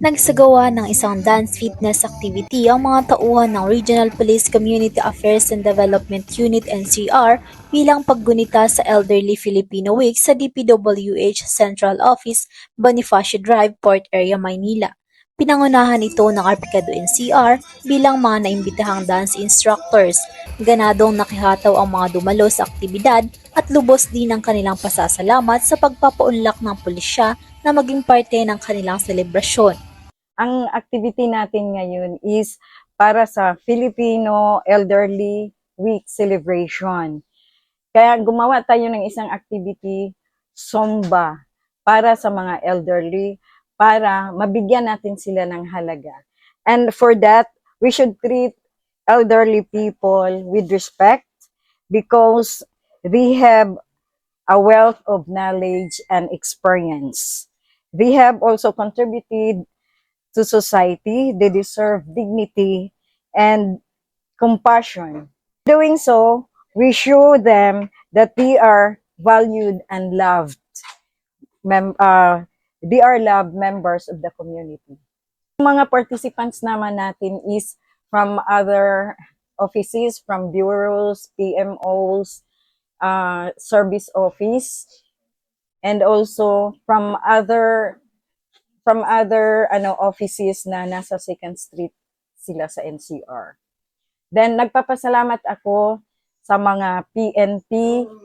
Nagsagawa ng isang dance fitness activity ang mga tauhan ng Regional Police Community Affairs and Development Unit NCR bilang paggunita sa Elderly Filipino Week sa DPWH Central Office, Bonifacio Drive, Port Area, Maynila. Pinangunahan ito ng Arpicado NCR bilang mga naimbitahang dance instructors. Ganadong nakihataw ang mga dumalo sa aktibidad at lubos din ang kanilang pasasalamat sa pagpapaunlak ng pulisya na maging parte ng kanilang selebrasyon. Ang activity natin ngayon is para sa Filipino Elderly Week celebration. Kaya gumawa tayo ng isang activity, Zumba, para sa mga elderly, para mabigyan natin sila ng halaga. And for that, we should treat elderly people with respect because they have a wealth of knowledge and experience. They have also contributed to society. They deserve dignity and compassion. Doing so, we show them that they are valued and loved. They are loved members of the community. Mga participants naman natin is from other offices, from bureaus, PMOs, service office, and also from other offices na nasa 2nd Street sila sa NCR. Then nagpapasalamat ako sa mga PNP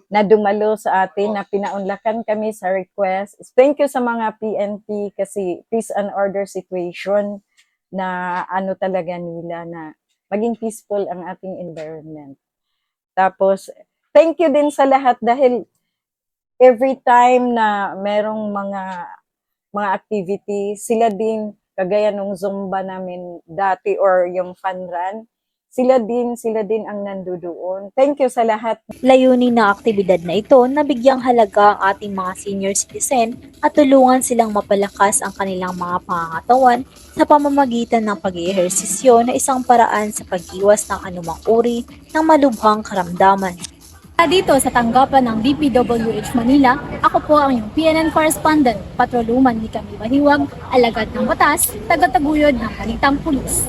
na dumalo sa atin, na pinaunlakan kami sa request. Thank you sa mga PNP kasi peace and order situation na talaga nila na maging peaceful ang ating environment. Tapos thank you din sa lahat dahil every time na merong mga activity, sila din, kagaya nung Zumba namin dati or yung fun run, sila din ang nandoon. Thank you sa lahat. Layunin ng aktibidad na ito na bigyang halaga ang ating mga senior citizen at tulungan silang mapalakas ang kanilang mga pangangatawan sa pamamagitan ng pag-iihersisyo na isang paraan sa pag-iwas ng anumang uri ng malubhang karamdaman. Dito sa tanggapan ng DPWH Manila, ako po ang iyong PNN correspondent, Patroluman ni Camille Mahiwag, alagad ng batas, tagataguyod ng Balitang Pulis.